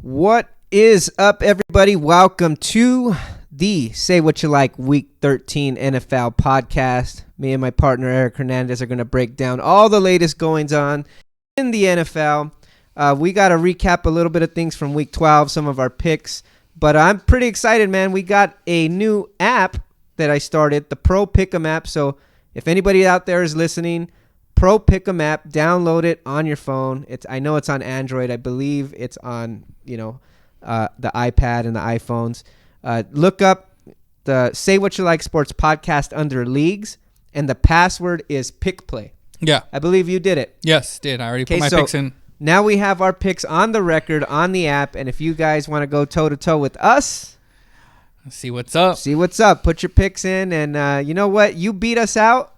What is up, everybody? Welcome to the Say What You Like Week 13 NFL podcast. Me and my partner, Eric Hernandez, are going to break down all the latest goings on in the NFL. We got to recap a little bit of things from Week 12, some of our picks. But I'm pretty excited, man. We got a new app that I started, the Pro Pick'em app. So if anybody out there is listening, Pro Pick'em app, download it on your phone. I know it's on Android. I believe it's on, the iPad and the iPhones. Look up the Say What You Like Sports podcast under leagues, and the password is Pick Play. Yeah. I believe you did it. Yes, did. I already put my picks in. Now we have our picks on the record on the app, and if you guys want to go toe-to-toe with us, see what's up. Put your picks in, and you know what? You beat us out.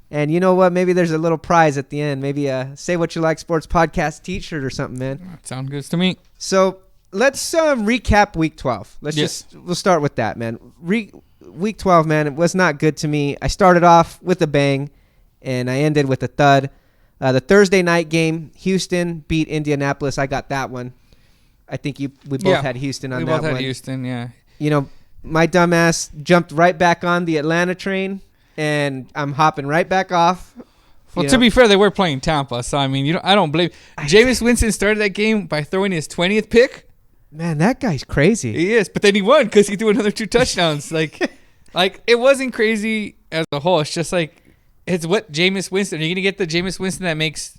And you know what? Maybe there's a little prize at the end. Maybe a Say What You Like Sports podcast t-shirt or something, man. That sounds good to me. So let's recap Week 12. We'll start with that, man. Week 12, man, it was not good to me. I started off with a bang, and I ended with a thud. The Thursday night game, Houston beat Indianapolis. I got that one. I think we both had Houston on that one. We both had Houston, yeah. You know, my dumbass jumped right back on the Atlanta train. And I'm hopping right back off. Well, to be fair, they were playing Tampa, so I mean, I don't blame. Jameis Winston started that game by throwing his 20th pick. Man, that guy's crazy. He is, but then he won because he threw another 2 touchdowns. like it wasn't crazy as a whole. It's just it's what Jameis Winston. Are you gonna get the Jameis Winston that makes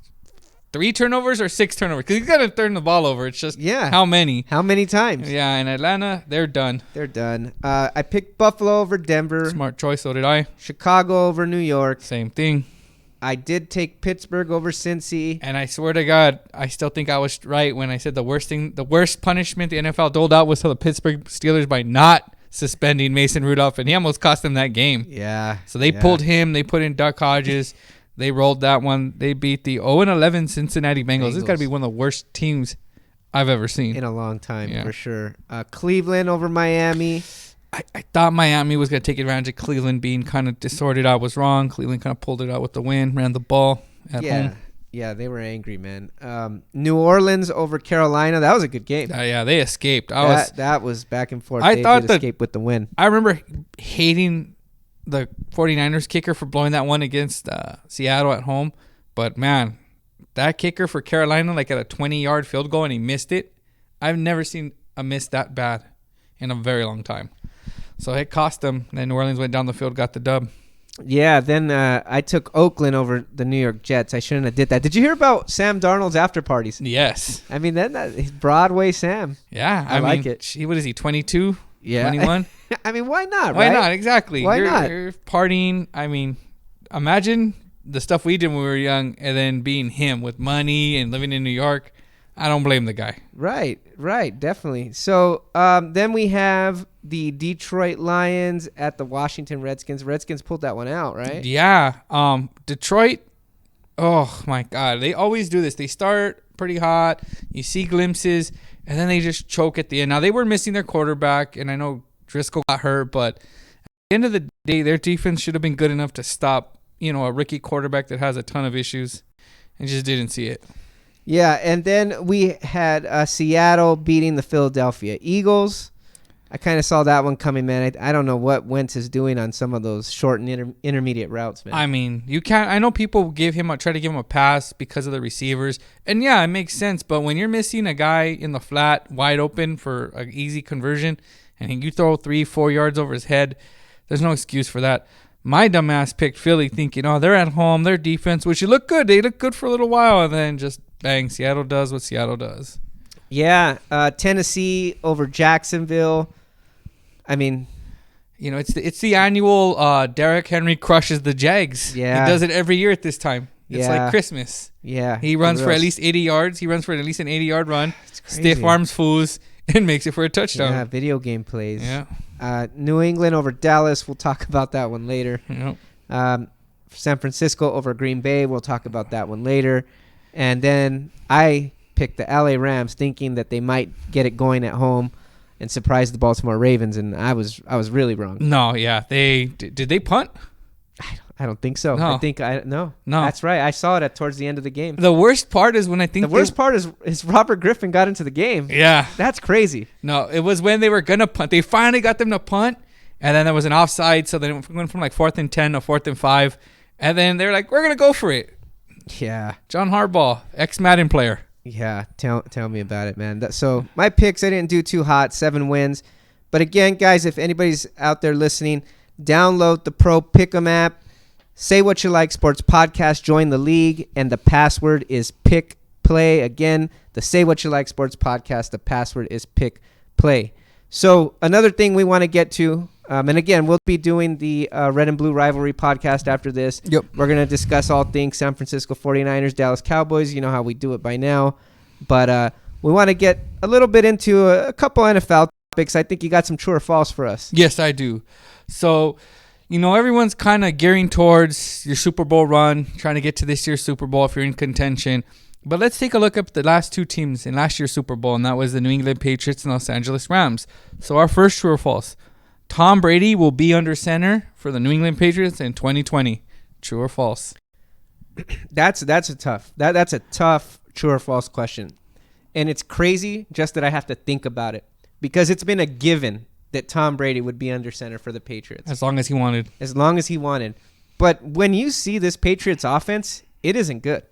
3 turnovers or 6 turnovers? Because he's got to turn the ball over. It's just how many? How many times? Yeah, in Atlanta, they're done. I picked Buffalo over Denver. Smart choice, so did I. Chicago over New York. Same thing. I did take Pittsburgh over Cincy. And I swear to God, I still think I was right when I said the worst punishment the NFL doled out was to the Pittsburgh Steelers by not suspending Mason Rudolph, and he almost cost them that game. Yeah. So they pulled him. They put in Duck Hodges. They rolled that one. They beat the 0-11 Cincinnati Bengals. This has got to be one of the worst teams I've ever seen. In a long time, for sure. Cleveland over Miami. I thought Miami was going to take advantage of Cleveland being kind of disordered. I was wrong. Cleveland kind of pulled it out with the win, ran the ball at home. Yeah, they were angry, man. New Orleans over Carolina. That was a good game. Yeah, they escaped. That was back and forth. They did escape with the win. I remember hating the 49ers kicker for blowing that one against Seattle at home. But, man, that kicker for Carolina, at a 20-yard field goal, and he missed it. I've never seen a miss that bad in a very long time. So it cost them. Then New Orleans went down the field, got the dub. Yeah, then I took Oakland over the New York Jets. I shouldn't have did that. Did you hear about Sam Darnold's after parties? Yes. I mean, he's Broadway Sam. Yeah. I like it. What is he, 22? Yeah. 21? I mean, why not, Why right? not? Exactly. Why not? You're partying. I mean, imagine the stuff we did when we were young and then being him with money and living in New York. I don't blame the guy. Right, definitely. So then we have the Detroit Lions at the Washington Redskins. Redskins pulled that one out, right? Yeah. Detroit, oh, my God. They always do this. They start pretty hot. You see glimpses, and then they just choke at the end. Now, they were missing their quarterback, and I know Driscoll got hurt, but at the end of the day, their defense should have been good enough to stop, a rookie quarterback that has a ton of issues, and just didn't see it. Yeah, and then we had Seattle beating the Philadelphia Eagles. I kind of saw that one coming, man. I don't know what Wentz is doing on some of those short and intermediate routes, man. I mean, you can't. I know people try to give him a pass because of the receivers, and yeah, it makes sense. But when you're missing a guy in the flat, wide open for an easy conversion, and you throw 3-4 yards over his head, there's no excuse for that. My dumbass picked Philly, thinking, they're at home, their defense, which you look good. They look good for a little while, and then just bang, Seattle does what Seattle does. Yeah, Tennessee over Jacksonville. I mean, it's the annual Derrick Henry crushes the Jags. Yeah, he does it every year at this time. It's like Christmas. Yeah, he runs for at least 80 yards. He runs for at least an 80-yard run. Stiff arms fools and makes it for a touchdown. Yeah, video game plays. Yeah. New England over Dallas. We'll talk about that one later. Yep. San Francisco over Green Bay. We'll talk about that one later. And then I picked the LA Rams, thinking that they might get it going at home and surprise the Baltimore Ravens, and I was really wrong. No, yeah, did they punt? I don't think so. No. No. No. That's right. I saw it towards the end of the game. The worst part is when I think The worst part is Robert Griffin got into the game. Yeah. That's crazy. No, it was when they were going to punt. They finally got them to punt, and then there was an offside, so they went from like 4th and 10 to 4th and 5, and then they were like, we're going to go for it. Yeah. John Harbaugh, ex-Madden player. Yeah. Tell me about it, man. So my picks, I didn't do too hot. 7 wins. But again, guys, if anybody's out there listening, download the Pro Pick'em app. Say What You Like Sports Podcast. Join the league, and the password is Pick Play. Again, the Say What You Like Sports Podcast. The password is Pick Play. So another thing we want to get to, and again, we'll be doing the Red and Blue Rivalry podcast after this. Yep. We're going to discuss all things San Francisco 49ers, Dallas Cowboys. You know how we do it by now. But we want to get a little bit into a couple NFL topics. I think you got some true or false for us. Yes, I do. So, everyone's kind of gearing towards your Super Bowl run, trying to get to this year's Super Bowl if you're in contention. But let's take a look at the last two teams in last year's Super Bowl, and that was the New England Patriots and Los Angeles Rams. So our first true or false. Tom Brady will be under center for the New England Patriots in 2020. True or false? That's a tough true or false question. And it's crazy just that I have to think about it because it's been a given that Tom Brady would be under center for the Patriots. As long as he wanted. As long as he wanted. But when you see this Patriots offense, it isn't good.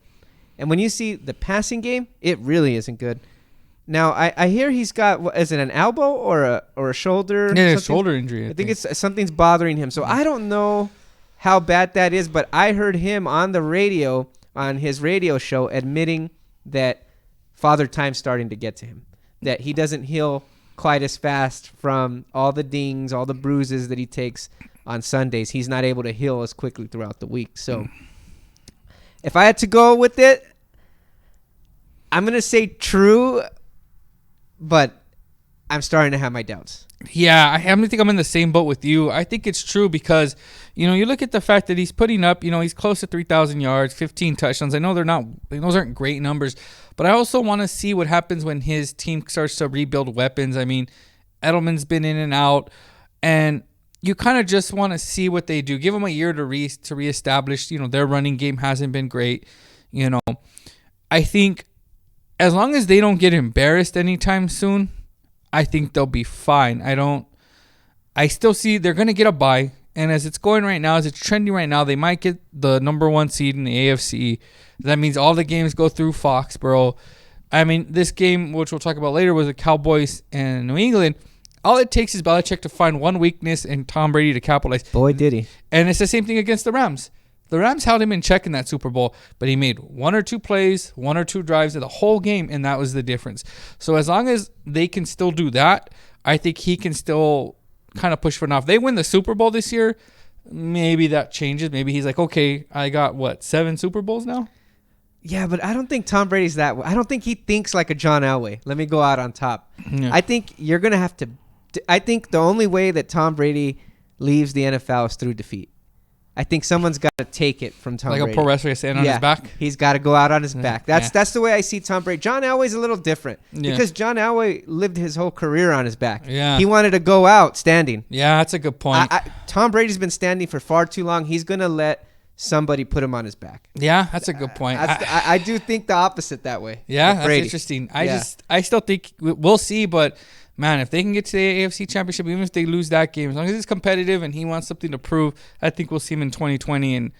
And when you see the passing game, it really isn't good. Now, I hear he's got, is it an elbow or a shoulder? Yeah, a shoulder injury. I think it's something's bothering him. So I don't know how bad that is, but I heard him on the radio, on his radio show, admitting that Father Time's starting to get to him, that he doesn't heal quite as fast from all the dings, all the bruises that he takes on Sundays. He's not able to heal as quickly throughout the week. So if I had to go with it, I'm going to say true, but I'm starting to have my doubts. Yeah, I think I'm in the same boat with you. I think it's true because, you look at the fact that he's putting up, he's close to 3,000 yards, 15 touchdowns. I know those aren't great numbers, but I also want to see what happens when his team starts to rebuild weapons. I mean, Edelman's been in and out, and you kind of just want to see what they do. Give them a year to reestablish. Their running game hasn't been great. I think as long as they don't get embarrassed anytime soon, I think they'll be fine. I still see they're going to get a bye. And as it's going right now, as it's trending right now, they might get the number 1 seed in the AFC. That means all the games go through Foxborough. I mean, this game, which we'll talk about later, was the Cowboys and New England. All it takes is Belichick to find one weakness and Tom Brady to capitalize. Boy, did he. And it's the same thing against the Rams. The Rams held him in check in that Super Bowl, but he made 1 or 2 plays, 1 or 2 drives of the whole game, and that was the difference. So as long as they can still do that, I think he can still kind of push for enough. If they win the Super Bowl this year, maybe that changes. Maybe he's like, okay, I got, 7 Super Bowls now? Yeah, but I don't think Tom Brady's that way. I don't think he thinks like a John Elway. Let me go out on top. Yeah. I think you're going to have to – I think the only way that Tom Brady leaves the NFL is through defeat. I think someone's got to take it from Tom Brady. Like a pro wrestler standing on his back? He's got to go out on his back. That's the way I see Tom Brady. John Elway's a little different because John Elway lived his whole career on his back. Yeah. He wanted to go out standing. Yeah, that's a good point. Tom Brady's been standing for far too long. He's going to let somebody put him on his back. Yeah, that's a good point. I do think the opposite that way. Yeah, that's interesting. I still think we'll see, but man, if they can get to the AFC Championship, even if they lose that game, as long as it's competitive and he wants something to prove, I think we'll see him in 2020. And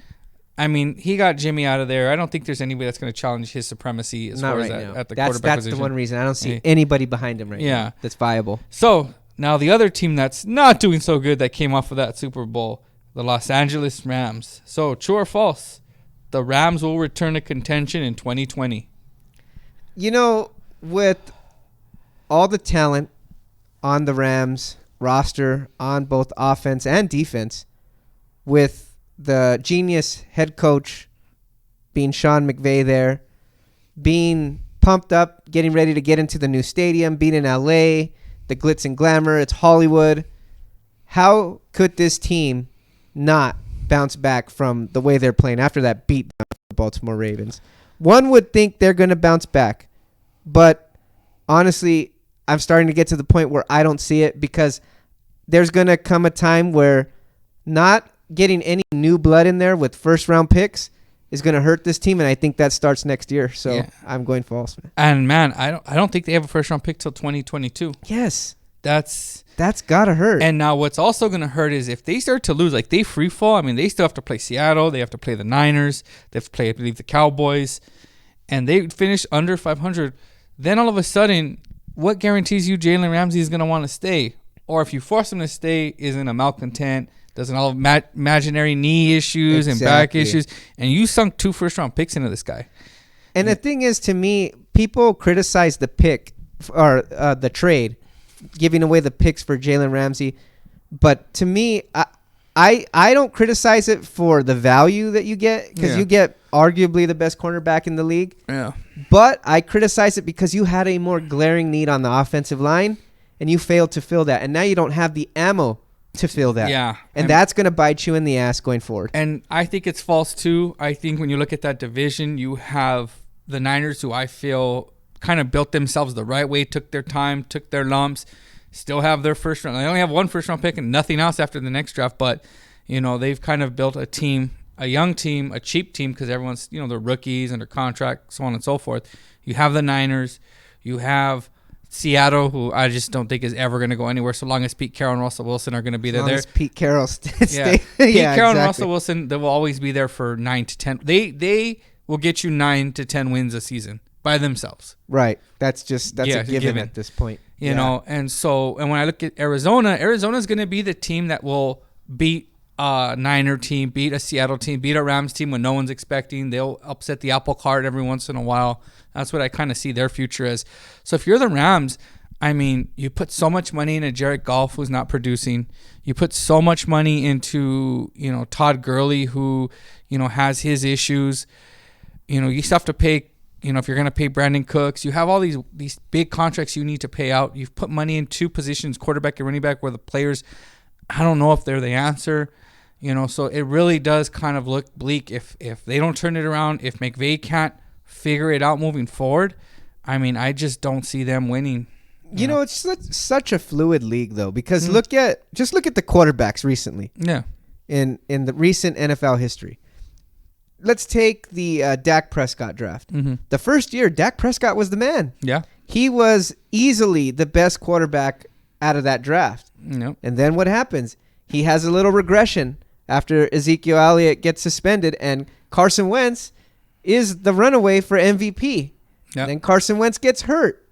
I mean, he got Jimmy out of there. I don't think there's anybody that's going to challenge his supremacy as far as at the quarterback position. That's the one reason I don't see anybody behind him right now that's viable. So now the other team that's not doing so good that came off of that Super Bowl, the Los Angeles Rams. So true or false? The Rams will return to contention in 2020. With all the talent on the Rams roster on both offense and defense, with the genius head coach being Sean McVay there, being pumped up, getting ready to get into the new stadium, being in LA, the glitz and glamour, it's Hollywood. How could this team not bounce back from the way they're playing after that beat down of the Baltimore Ravens? One would think they're going to bounce back, but honestly, I'm starting to get to the point where I don't see it because there's going to come a time where not getting any new blood in there with first-round picks is going to hurt this team, and I think that starts next year. So I'm going false, man. And man, I don't think they have a first round pick till 2022. Yes, that's gotta hurt. And now what's also gonna hurt is if they start to lose, like they free fall. I mean, they still have to play Seattle, they have to play the Niners, they have to play, I believe, the Cowboys, and they finish under 500. Then all of a sudden, what guarantees you Jalen Ramsey is gonna want to stay? Or if you force him to stay, isn't a malcontent, doesn't all have imaginary knee issues and back issues, and you sunk 2 first-round picks into this guy. And the thing is, to me, people criticize the pick or the trade, giving away the picks for Jalen Ramsey, but to me, I don't criticize it for the value that you get, because you get arguably the best cornerback in the league. Yeah. But I criticize it because you had a more glaring need on the offensive line, and you failed to fill that, and now you don't have the ammo to fill that. Yeah. And that's going to bite you in the ass going forward. And I think it's false too. I think when you look at that division, you have the Niners, who I feel kind of built themselves the right way, took their time, took their lumps, still have their first round. They only have 1 first round pick and nothing else after the next draft. But, you know, they've kind of built a team, a young team, a cheap team, because everyone's, you know, they're rookies under contract, so on and so forth. You have the Niners. You have Seattle, who I just don't think is ever going to go anywhere so long as Pete Carroll and Russell Wilson are going to be there. As Pete Carroll stay. Pete Carroll and Russell Wilson, they will always be there for 9 to 10. They will get you 9 to 10 wins a season by themselves. Right. That's a given at this point. You know, and when I look at Arizona's going to be the team that will beat a Niner team, beat a Seattle team, beat a Rams team when no one's expecting. They'll upset the apple cart every once in a while. That's what I kind of see their future as. So if you're the Rams, I mean, you put so much money into Jared Goff, who's not producing. You put so much money into, you know, Todd Gurley, who, you know, has his issues. You know, you still have to pay, you know, if you're going to pay Brandon Cooks, you have all these big contracts you need to pay out. You've put money in 2 positions, quarterback and running back, where the players, I don't know if they're the answer. You know, so it really does kind of look bleak if they don't turn it around, if McVay can't figure it out moving forward. I mean, I just don't see them winning. You know, it's such a fluid league, though, because look at the quarterbacks recently. Yeah. In the recent NFL history. Let's take the Dak Prescott draft. Mm-hmm. The first year, Dak Prescott was the man. Yeah. He was easily the best quarterback out of that draft. Yep. And then what happens? He has a little regression after Ezekiel Elliott gets suspended, and Carson Wentz is the runaway for MVP. Yep. Then Carson Wentz gets hurt.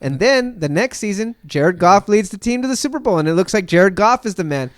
And then the next season, Jared Goff leads the team to the Super Bowl, and it looks like Jared Goff is the man.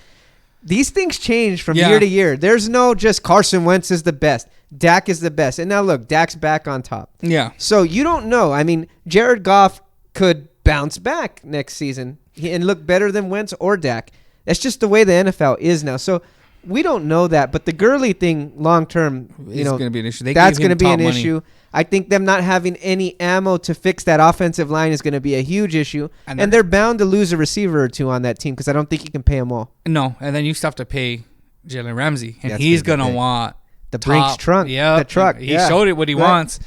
These things change from year to year. There's no just Carson Wentz is the best. Dak is the best. And now look, Dak's back on top. Yeah. So you don't know. I mean, Jared Goff could bounce back next season and look better than Wentz or Dak. That's just the way the NFL is now. So we don't know that. But the Gurley thing long term, you know, going to be an issue. That's going to be an issue. I think them not having any ammo to fix that offensive line is going to be a huge issue. And they're bound to lose a receiver or 2 on that team, because I don't think you can pay them all. No, and then you still have to pay Jalen Ramsey. And he's going to want the Brinks trunk. Yeah, the truck. He showed it what he wants.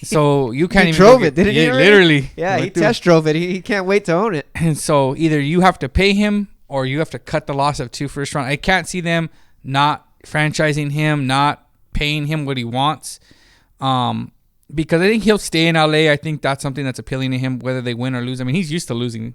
So you can't he even drove it, didn't he? Literally. Yeah, he test drove it. He can't wait to own it. And so either you have to pay him or you have to cut the loss of 2 first round. I can't see them not franchising him, not paying him what he wants. Because I think he'll stay in LA. I think that's something that's appealing to him, whether they win or lose. I mean, he's used to losing.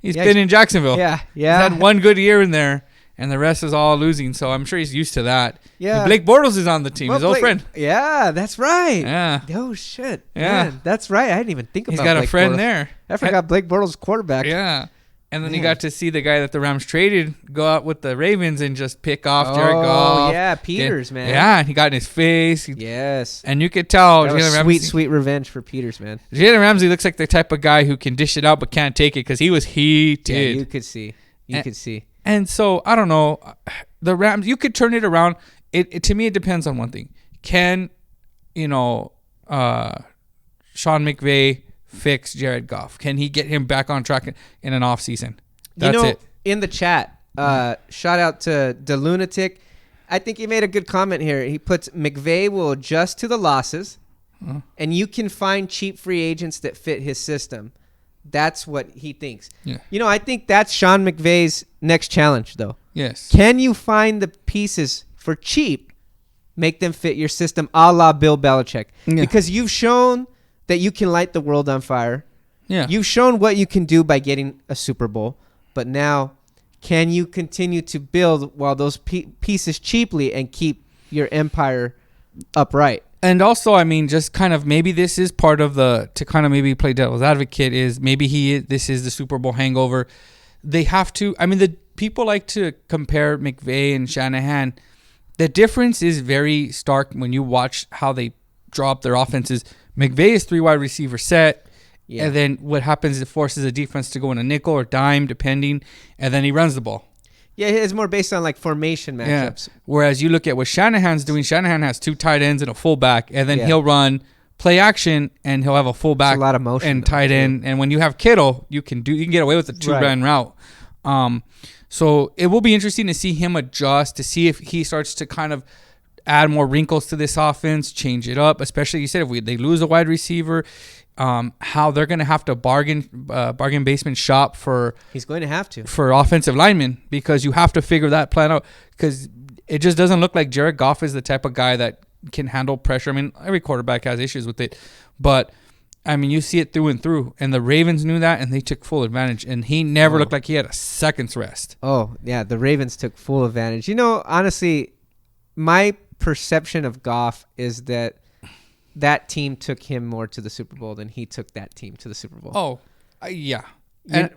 He's been in Jacksonville. Yeah. He's had 1 good year in there, and the rest is all losing. So I'm sure he's used to that. Yeah. And Blake Bortles is on the team, his old friend. Yeah, that's right. Yeah. Oh, shit. Yeah. Man, that's right. I didn't even think about He's got Blake a friend Bortles. there. I forgot Blake Bortles quarterback. Yeah. And then you got to see the guy that the Rams traded go out with the Ravens and just pick off Jared Goff. Oh, yeah, Peters, man. Yeah, he got in his face. Yes. And you could tell that was sweet revenge for Peters, man. Jalen Ramsey looks like the type of guy who can dish it out but can't take it, because he was heated. Yeah, you could see. And so, I don't know. The Rams, you could turn it around. It to me, it depends on one thing. Can, Sean McVay fix Jared Goff? Can he get him back on track in an off season? That's it. In the chat, shout out to the Lunatic. I think he made a good comment here. He puts McVay will adjust to the losses, and you can find cheap free agents that fit his system. That's what he thinks. Yeah. I think that's Sean McVay's next challenge, though. Yes. Can you find the pieces for cheap, make them fit your system, a la Bill Belichick? Yeah. Because you've shown that you can light the world on fire. Yeah. You've shown what you can do by getting a Super Bowl. But now, can you continue to build while those pieces cheaply and keep your empire upright? And also, I mean, just kind of maybe this is part of to kind of maybe play devil's advocate is maybe this is the Super Bowl hangover. They have to, I mean, the people like to compare McVay and Shanahan. The difference is very stark when you watch how they draw up their offenses. McVay is 3 wide receiver set. Yeah. And then what happens is it forces the defense to go in a nickel or dime, depending, and then he runs the ball. Yeah, it's more based on like formation matchups. Yeah. Whereas you look at what Shanahan's doing, Shanahan has 2 tight ends and a fullback, and then he'll run play action and he'll have a fullback, a lot of motion and tight end. And when you have Kittle, you can get away with a 2-man route. So it will be interesting to see him adjust, to see if he starts to kind of add more wrinkles to this offense, change it up. Especially, you said, if they lose a wide receiver, how they're going to have to bargain basement shop he's going to have to for offensive linemen, because you have to figure that plan out, because it just doesn't look like Jared Goff is the type of guy that can handle pressure. I mean, every quarterback has issues with it, but I mean, you see it through and through, and the Ravens knew that, and they took full advantage, and he never looked like he had a second's rest. Oh yeah, the Ravens took full advantage. You know, honestly, my perception of Goff is that team took him more to the Super Bowl than he took that team to the Super Bowl. Oh, yeah.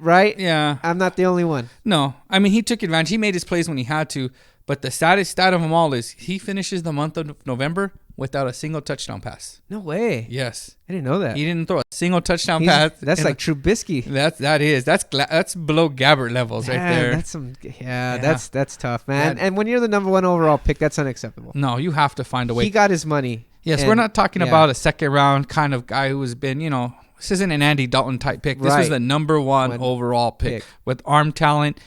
Right? Yeah. I'm not the only one. No. I mean, he took advantage. He made his plays when he had to. But the saddest stat of them all is he finishes the month of November without a single touchdown pass. No way. Yes. I didn't know that. He didn't throw a single touchdown pass. That's like Trubisky. That's below Gabbert levels right there. That's tough, man. And when you're the number 1 overall pick, that's unacceptable. No, you have to find a way. He got his money. Yes, we're not talking about a second round kind of guy who has been, this isn't an Andy Dalton type pick. This was the number 1 overall pick with arm talent.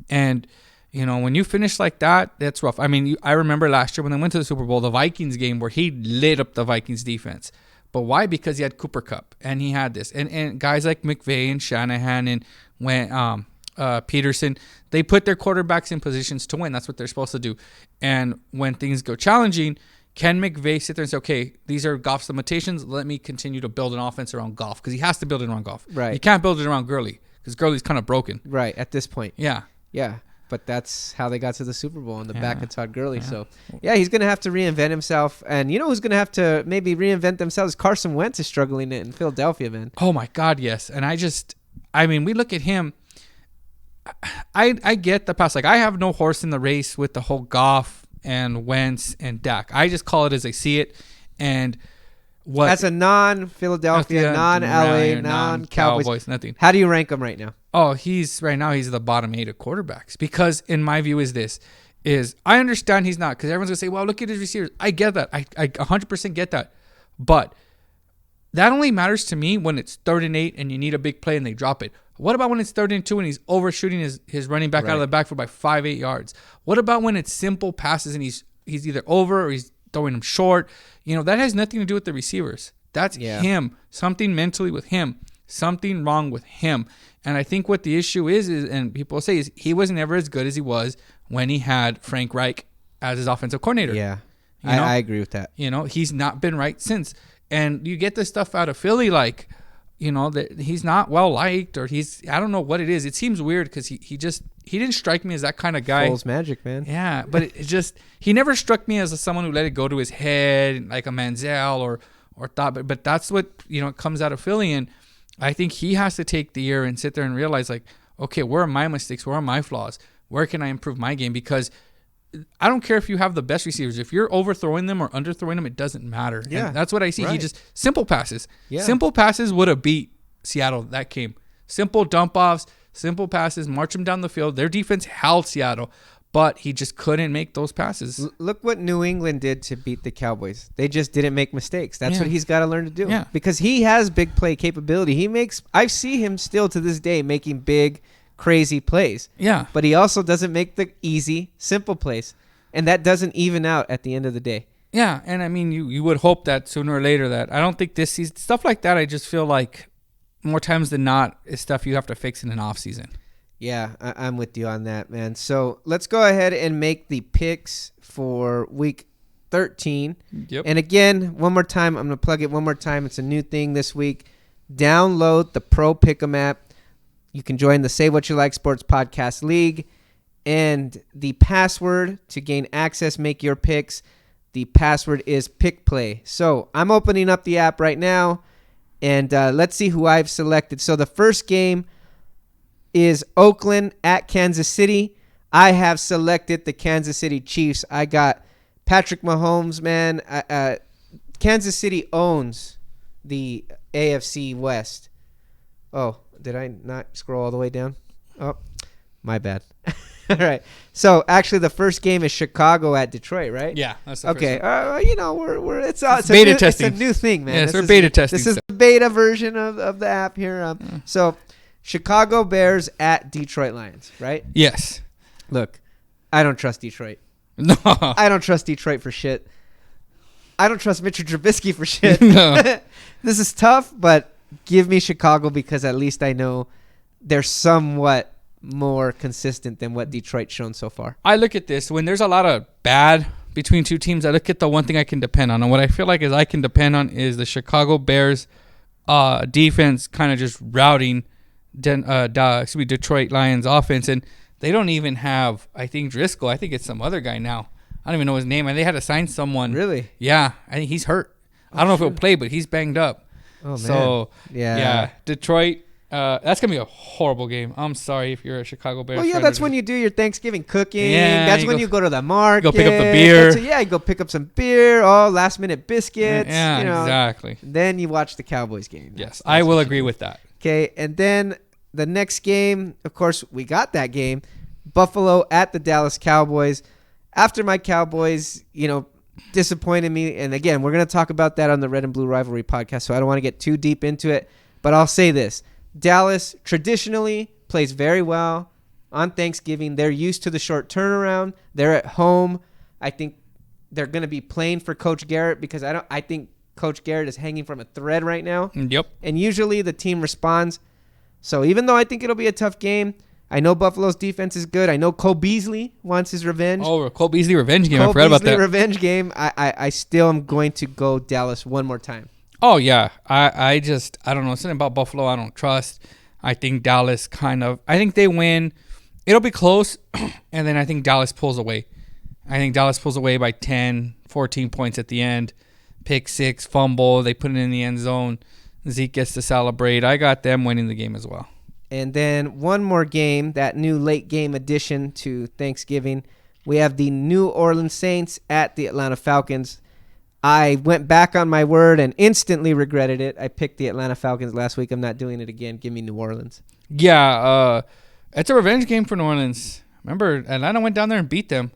And, when you finish like that, that's rough. I mean, I remember last year when they went to the Super Bowl, the Vikings game where he lit up the Vikings defense. But why? Because he had Cooper Kupp and he had this. And guys like McVay and Shanahan and Peterson, they put their quarterbacks in positions to win. That's what they're supposed to do. And when things go challenging, can McVay sit there and say, okay, these are Goff's limitations. Let me continue to build an offense around Goff, because he has to build it around Goff. Right. You can't build it around Gurley, because Gurley's kind of broken. Right, at this point. Yeah. Yeah. But that's how they got to the Super Bowl, in the back of Todd Gurley. Yeah. So, he's going to have to reinvent himself. And you know who's going to have to maybe reinvent themselves? Carson Wentz is struggling in Philadelphia, man. Oh, my God, yes. And we look at him. I get the pass. Like, I have no horse in the race with the whole Goff and Wentz and Dak. I just call it as I see it. And as a non-Philadelphia, non-LA, non-Cowboys, nothing. How do you rank him right now? Oh, he's the bottom 8 of quarterbacks, because in my view I understand he's not, because everyone's gonna say, well, look at his receivers. I get that. I 100% get that. But that only matters to me when it's 3rd and 8 and you need a big play and they drop it. What about when it's 3rd and 2 and he's overshooting his running back out of the backfield by 5-8 yards? What about when it's simple passes and he's either over or he's throwing them short? That has nothing to do with the receivers. That's him. Something mentally with him. Something wrong with him. And I think what the issue is, and people say, is he was never as good as he was when he had Frank Reich as his offensive coordinator. Yeah, I agree with that. He's not been right since. And you get this stuff out of Philly, like, that he's not well liked, or I don't know what it is. It seems weird, because he didn't strike me as that kind of guy. Foles magic, man. Yeah, but he never struck me as someone who let it go to his head, like a Manziel or thought. But that's what comes out of Philly, and I think he has to take the year and sit there and realize, like, okay, where are my mistakes? Where are my flaws? Where can I improve my game? Because I don't care if you have the best receivers. If you're overthrowing them or underthrowing them, it doesn't matter. Yeah, and that's what I see. Right. He just simple passes. Yeah. Simple passes would have beat Seattle that game. Simple dump offs, simple passes, march them down the field. Their defense held Seattle, but he just couldn't make those passes. Look what New England did to beat the Cowboys. They just didn't make mistakes. That's what he's got to learn to do. Yeah. Because he has big play capability. I see him still to this day making big, crazy plays. Yeah. But he also doesn't make the easy, simple plays. And that doesn't even out at the end of the day. Yeah. And I mean, you would hope that sooner or later that I don't think this season, stuff like that, I just feel like more times than not is stuff you have to fix in an off season. Yeah, I'm with you on that, man. So let's go ahead and make the picks for week 13. Yep. And again, one more time, I'm going to plug it one more time. It's a new thing this week. Download the Pro Pick'em app. You can join the Say What You Like Sports Podcast League. And the password to gain access, make your picks, the password is PickPlay. So I'm opening up the app right now, and let's see who I've selected. So the first game is Oakland at Kansas City. I have selected the Kansas City Chiefs. I got Patrick Mahomes, man. Kansas City owns the AFC West. Oh, did I not scroll all the way down? Oh, my bad. All right. So actually, the first game is Chicago at Detroit, right? Yeah, that's the okay. First It's beta testing. It's a new thing, man. Yeah, we're beta testing. This is the beta version of the app here. So Chicago Bears at Detroit Lions, right? Yes. Look, I don't trust Detroit. No. I don't trust Detroit for shit. I don't trust Mitchell Trubisky for shit. No. This is tough, but give me Chicago because at least I know they're somewhat more consistent than what Detroit's shown so far. I look at this when there's a lot of bad between two teams. I look at the one thing I can depend on, and what I feel like is I can depend on is the Chicago Bears defense kind of just routing Detroit Lions offense, and they don't even have, I think, Driscoll. I think it's some other guy now. I don't even know his name, and they had to sign someone. Really? Yeah, I think he's hurt. I don't know if he'll play, but he's banged up. Oh man. So yeah, Detroit. That's gonna be a horrible game. I'm sorry if you're a Chicago Bears. Well, yeah, that's when you do your Thanksgiving cooking. Yeah, that's when you go to the market. Go pick up the beer. You go pick up some beer. Oh, last minute biscuits. Yeah, exactly. Then you watch the Cowboys game. Yes, I will agree with that. Okay, and then the next game, of course, we got that game. Buffalo at the Dallas Cowboys. After my Cowboys, disappointed me. And again, we're going to talk about that on the Red and Blue Rivalry podcast, so I don't want to get too deep into it. But I'll say this. Dallas traditionally plays very well on Thanksgiving. They're used to the short turnaround. They're at home. I think they're going to be playing for Coach Garrett because I think Coach Garrett is hanging from a thread right now. Yep. And usually the team responds. So even though I think it'll be a tough game, I know Buffalo's defense is good. I know Cole Beasley wants his revenge. Oh, Cole Beasley revenge game. I forgot about that. Revenge game. I still am going to go Dallas one more time. Oh, yeah. I don't know. Something about Buffalo I don't trust. I think Dallas I think they win. It'll be close, and then I think Dallas pulls away. I think Dallas pulls away by 10, 14 points at the end. Pick six, fumble. They put it in the end zone. Zeke gets to celebrate. I got them winning the game as well. And then one more game, that new late game addition to Thanksgiving. We have the New Orleans Saints at the Atlanta Falcons. I went back on my word and instantly regretted it. I picked the Atlanta Falcons last week. I'm not doing it again. Give me New Orleans. Yeah, it's a revenge game for New Orleans. Remember, Atlanta went down there and beat them.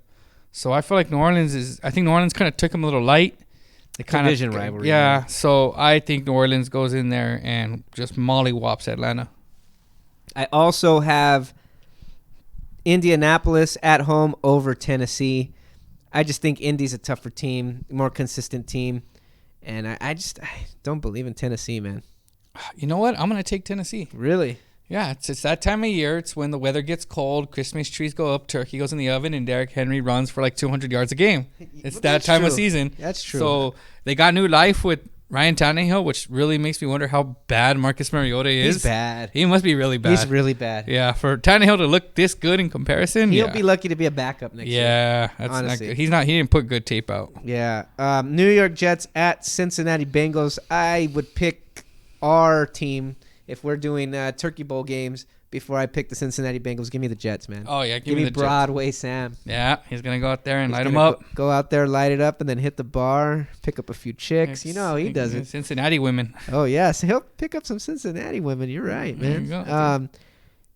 So I feel like New Orleans kind of took them a little light. Division rivalry. Yeah, so I think New Orleans goes in there and just mollywops Atlanta. I also have Indianapolis at home over Tennessee. I just think Indy's a tougher team, more consistent team. And I don't believe in Tennessee, man. You know what? I'm going to take Tennessee. Really? Yeah, it's that time of year. It's when the weather gets cold, Christmas trees go up, turkey goes in the oven, and Derrick Henry runs for like 200 yards a game. It's that time of season. That's true. So they got new life with Ryan Tannehill, which really makes me wonder how bad Marcus Mariota is. He's bad. He must be really bad. He's really bad. Yeah, for Tannehill to look this good in comparison, he'll be lucky to be a backup next year. Yeah, that's honestly. Not good. He didn't put good tape out. Yeah. New York Jets at Cincinnati Bengals. I would pick our team if we're doing Turkey Bowl games. Before I pick the Cincinnati Bengals, give me the Jets, man. Oh, yeah. Give me the Broadway Jets. Sam. Yeah, he's going to go out there and light them up. Go out there, light it up, and then hit the bar, pick up a few chicks. You know how he does it. Cincinnati women. Oh, yes. He'll pick up some Cincinnati women. You're right, man.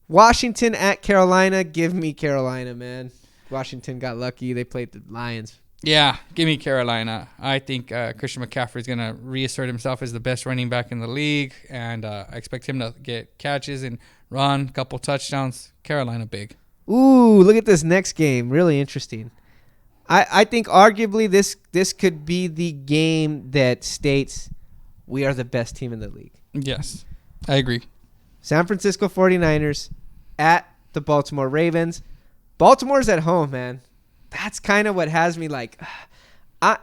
Washington at Carolina. Give me Carolina, man. Washington got lucky. They played the Lions. Yeah, give me Carolina. I think Christian McCaffrey is going to reassert himself as the best running back in the league, and I expect him to get catches and run, couple touchdowns. Carolina big. Ooh, look at this next game. Really interesting. I think arguably this could be the game that states we are the best team in the league. Yes, I agree. San Francisco 49ers at the Baltimore Ravens. Baltimore's at home, man. That's kind of what has me like,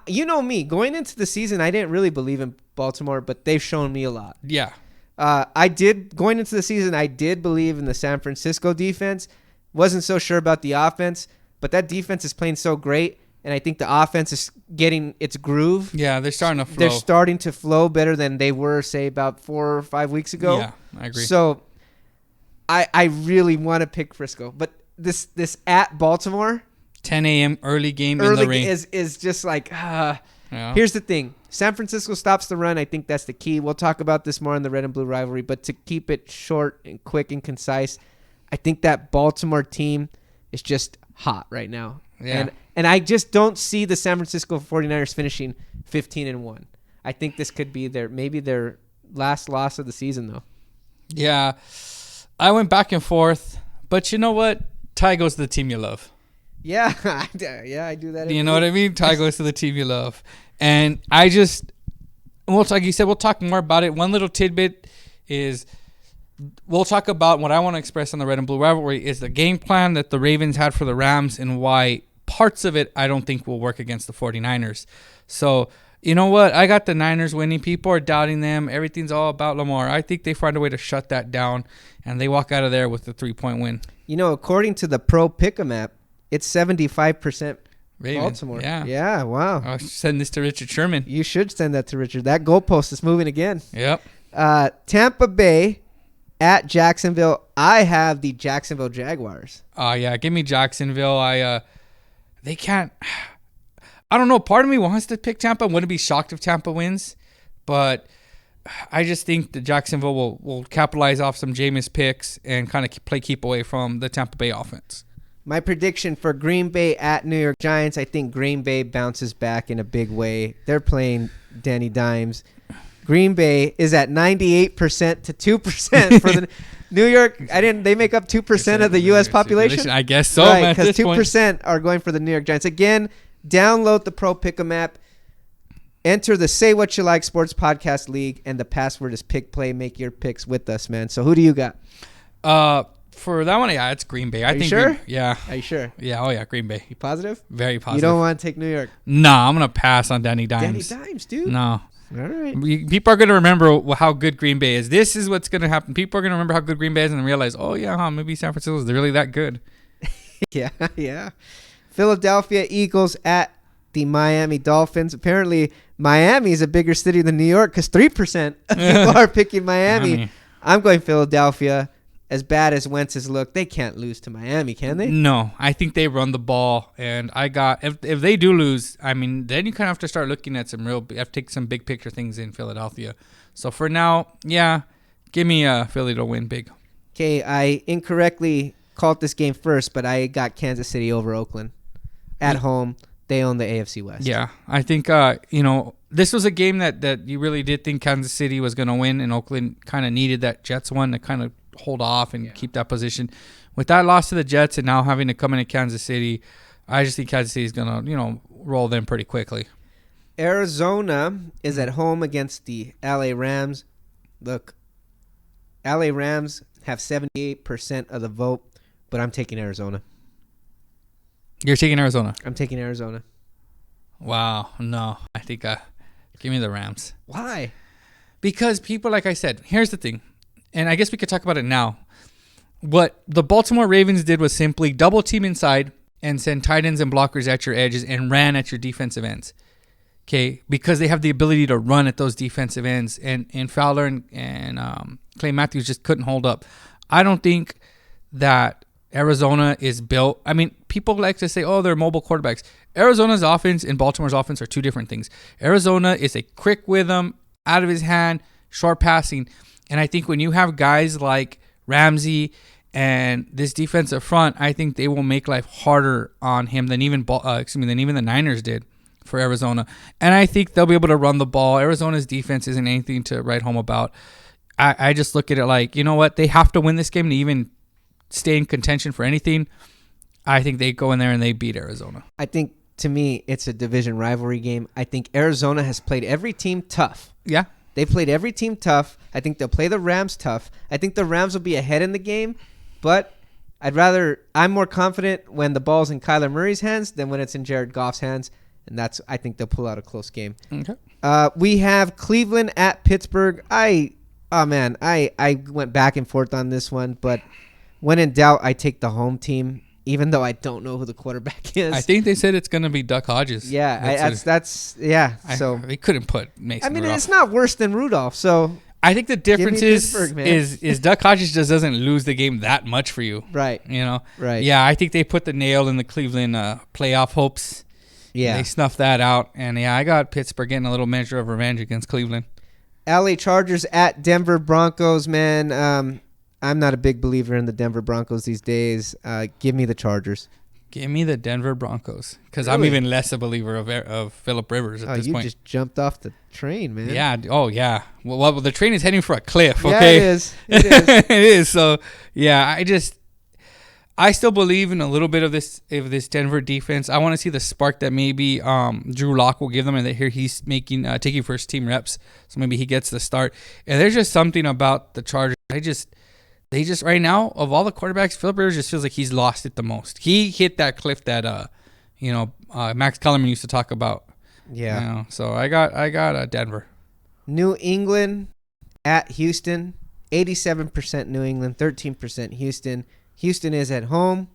you know me, going into the season, I didn't really believe in Baltimore, but they've shown me a lot. Yeah. Going into the season, I did believe in the San Francisco defense. Wasn't so sure about the offense, but that defense is playing so great, and I think the offense is getting its groove. Yeah, they're starting to flow. They're starting to flow better than they were, say, about 4 or 5 weeks ago. Yeah, I agree. So I really want to pick Frisco, but this at Baltimore, 10 a.m. early game in the rain is just like. Yeah. Here's the thing. San Francisco stops the run. I think that's the key. We'll talk about this more in the red and blue rivalry, but to keep it short and quick and concise, I think that Baltimore team is just hot right now. Yeah. And I just don't see the San Francisco 49ers finishing 15-1. I think this could be maybe their last loss of the season, though. Yeah. I went back and forth, but you know what? Ty goes to the team you love. Yeah, I do that. You know what I mean? Ty goes to the team you love. And I just, like you said, we'll talk more about it. One little tidbit is we'll talk about what I want to express on the red and blue rivalry is the game plan that the Ravens had for the Rams and why parts of it I don't think will work against the 49ers. So, you know what? I got the Niners winning. People are doubting them. Everything's all about Lamar. I think they find a way to shut that down, and they walk out of there with a 3-point win. You know, according to the Pro Pick'em app, it's 75% Ravens. Baltimore. Yeah. Yeah, wow. I'll send this to Richard Sherman. You should send that to Richard. That goalpost is moving again. Yep. Tampa Bay at Jacksonville. I have the Jacksonville Jaguars. Yeah, give me Jacksonville. They can't. I don't know. Part of me wants to pick Tampa. I wouldn't be shocked if Tampa wins, but I just think that Jacksonville will capitalize off some Jameis picks and kind of keep away from the Tampa Bay offense. My prediction for Green Bay at New York Giants, I think Green Bay bounces back in a big way. They're playing Danny Dimes. Green Bay is at 98% to 2% for the New York. They make up 2% of the U.S. population. I guess so. Right, because 2% are going for the New York Giants. Again, download the Pro Pick'em app. Enter the Say What You Like Sports Podcast League, and the password is Pick Play. Make your picks with us, man. So who do you got? For that one, yeah, it's Green Bay. Are you sure? Yeah. Are you sure? Yeah. Oh, yeah. Green Bay. You positive? Very positive. You don't want to take New York? Nah, I'm going to pass on Danny Dimes. Danny Dimes, dude. No. All right. People are going to remember how good Green Bay is. This is what's going to happen. People are going to remember how good Green Bay is and then realize, oh, yeah, maybe San Francisco is really that good. Yeah. Philadelphia Eagles at the Miami Dolphins. Apparently, Miami is a bigger city than New York because 3% of people are picking Miami. I'm going Philadelphia. As bad as Wentz's look, they can't lose to Miami, can they? No, I think they run the ball, and if they do lose, I mean, then you kind of have to start looking at you have to take some big picture things in Philadelphia. So for now, yeah, give me Philly to win big. Okay, I incorrectly called this game first, but I got Kansas City over Oakland at home. They own the AFC West. Yeah, I think this was a game that you really did think Kansas City was going to win, and Oakland kind of needed that Jets one to kind of hold off and keep that position. With that loss to the Jets and now having to come into Kansas City, I just think Kansas City is going to, roll them pretty quickly. Arizona is at home against the LA Rams. Look, LA Rams have 78% of the vote, but I'm taking Arizona. You're taking Arizona? I'm taking Arizona. Wow. No, I think give me the Rams. Why? Because people, like I said, here's the thing. And I guess we could talk about it now. What the Baltimore Ravens did was simply double team inside and send tight ends and blockers at your edges and ran at your defensive ends. Okay, because they have the ability to run at those defensive ends. And Fowler and Clay Matthews just couldn't hold up. I don't think that Arizona is built. I mean, people like to say, oh, they're mobile quarterbacks. Arizona's offense and Baltimore's offense are two different things. Arizona is a quick with them, out of his hand, short passing. And I think when you have guys like Ramsey and this defensive front, I think they will make life harder on him than even the Niners did for Arizona. And I think they'll be able to run the ball. Arizona's defense isn't anything to write home about. I just look at it like, you know what? They have to win this game to even stay in contention for anything. I think they go in there and they beat Arizona. I think, to me, it's a division rivalry game. I think Arizona has played every team tough. Yeah. They played every team tough. I think they'll play the Rams tough. I think the Rams will be ahead in the game, but I'm more confident when the ball's in Kyler Murray's hands than when it's in Jared Goff's hands. And I think they'll pull out a close game. Okay. We have Cleveland at Pittsburgh. I went back and forth on this one, but when in doubt, I take the home team, even though I don't know who the quarterback is. I think they said it's going to be Duck Hodges. Yeah, So they couldn't put Mason Rudolph. It's not worse than Rudolph. So I think the difference is Duck Hodges just doesn't lose the game that much for you. Right. Right. Yeah, I think they put the nail in the Cleveland playoff hopes. Yeah. They snuffed that out. And, I got Pittsburgh getting a little measure of revenge against Cleveland. LA Chargers at Denver Broncos, man. I'm not a big believer in the Denver Broncos these days. Give me the Chargers. Give me the Denver Broncos. Because Really? I'm even less a believer of Phillip Rivers at this point. You just jumped off the train, man. Yeah. Oh, yeah. Well, the train is heading for a cliff, Yeah, okay? it is. It is. It is. So, yeah, I still believe in a little bit of this Denver defense. I want to see the spark that maybe Drew Lock will give them, and that here he's taking first team reps, so maybe he gets the start. And there's just something about the Chargers. They just right now, of all the quarterbacks, Phillip Rivers just feels like he's lost it the most. He hit that cliff that Max Kellerman used to talk about. Yeah. So I got Denver. New England at Houston. 87% New England, 13% Houston. Houston is at home.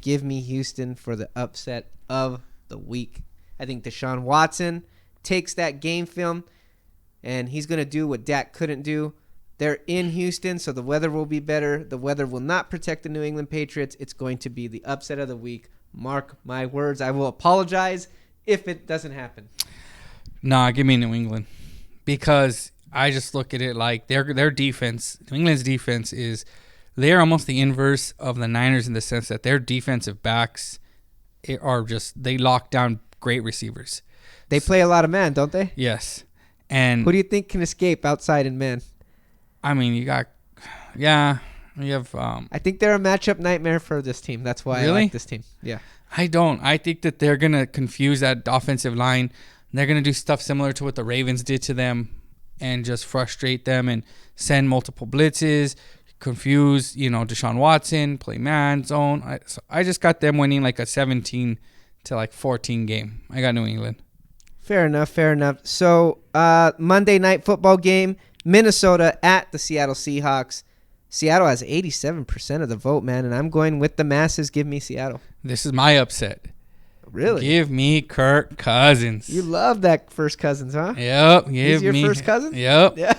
Give me Houston for the upset of the week. I think Deshaun Watson takes that game film, and he's going to do what Dak couldn't do. They're in Houston, so the weather will be better. The weather will not protect the New England Patriots. It's going to be the upset of the week. Mark my words. I will apologize if it doesn't happen. Nah, give me New England, because I just look at it like their defense, New England's defense is – they're almost the inverse of the Niners in the sense that their defensive backs they lock down great receivers. They play a lot of man, don't they? Yes. And who do you think can escape outside in man? I mean, you have I think they're a matchup nightmare for this team. That's why I like this team. Yeah. I don't. I think that they're going to confuse that offensive line. They're going to do stuff similar to what the Ravens did to them and just frustrate them and send multiple blitzes. Confuse, Deshaun Watson, play man zone. I just got them winning like a 17 to like 14 game. I got New England. Fair enough. So Monday night football game, Minnesota at the Seattle Seahawks. Seattle has 87% of the vote, man, and I'm going with the masses. Give me Seattle. This is my upset. Really? Give me Kirk Cousins. You love that first Cousins, huh? Yep. He's your first cousin? Yep. Yeah.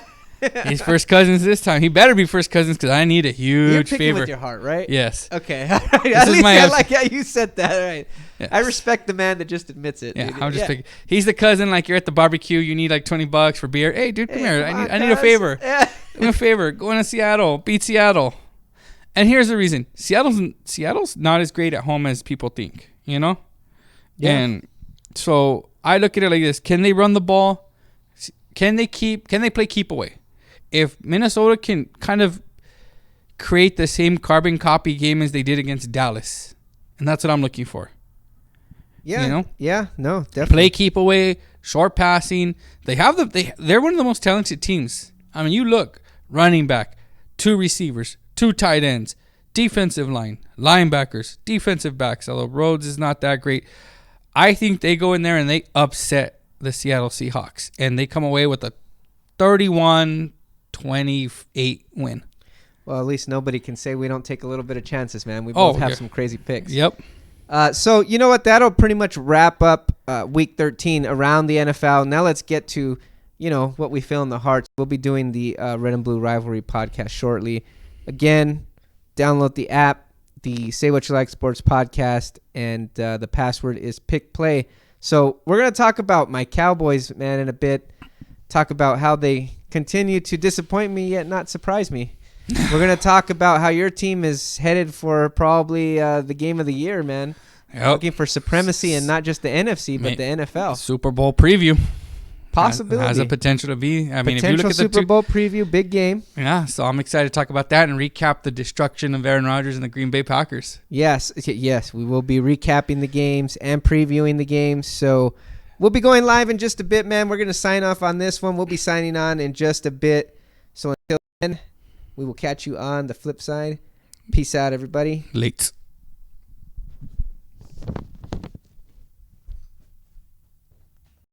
He's first Cousins this time. He better be first Cousins because I need a huge You're favor. with your heart, right? Yes. Okay. At least I like how you said that. All right. Yes. I respect the man that just admits it. Yeah, dude. I'm just picking. He's the cousin, like you're at the barbecue, you need like $20 for beer. Hey, dude, come here. I need a favor. Yeah. Give me a favor. Go into Seattle. Beat Seattle. And here's the reason. Seattle's not as great at home as people think, Yeah. And so I look at it like this. Can they run the ball? Can they play keep away? If Minnesota can kind of create the same carbon copy game as they did against Dallas, and that's what I'm looking for. Yeah. Yeah. No, definitely. Play keep away, short passing. They're one of the most talented teams. I mean, you look, running back, 2 receivers, 2 tight ends, defensive line, linebackers, defensive backs, although Rhodes is not that great. I think they go in there and they upset the Seattle Seahawks, and they come away with a 31-28 win. Well, at least nobody can say we don't take a little bit of chances, man. We both have some crazy picks. Yep. So you know what? That'll pretty much wrap up Week 13 around the NFL. Now let's get to, what we feel in the hearts. We'll be doing the Red and Blue Rivalry podcast shortly. Again, download the app, the Say What You Like Sports podcast, and the password is Pick Play. So we're going to talk about my Cowboys, man, in a bit. Talk about how they continue to disappoint me yet not surprise me. We're going to talk about how your team is headed for probably the game of the year, man. Yep. Looking for supremacy and not just the NFC, but the NFL. Super Bowl preview. Possibility. Has a potential to be. I mean, if you look at the Super Bowl preview, big game. Yeah, so I'm excited to talk about that and recap the destruction of Aaron Rodgers and the Green Bay Packers. Yes, we will be recapping the games and previewing the games. So we'll be going live in just a bit, man. We're going to sign off on this one. We'll be signing on in just a bit. So until then, we will catch you on the flip side. Peace out, everybody. Late.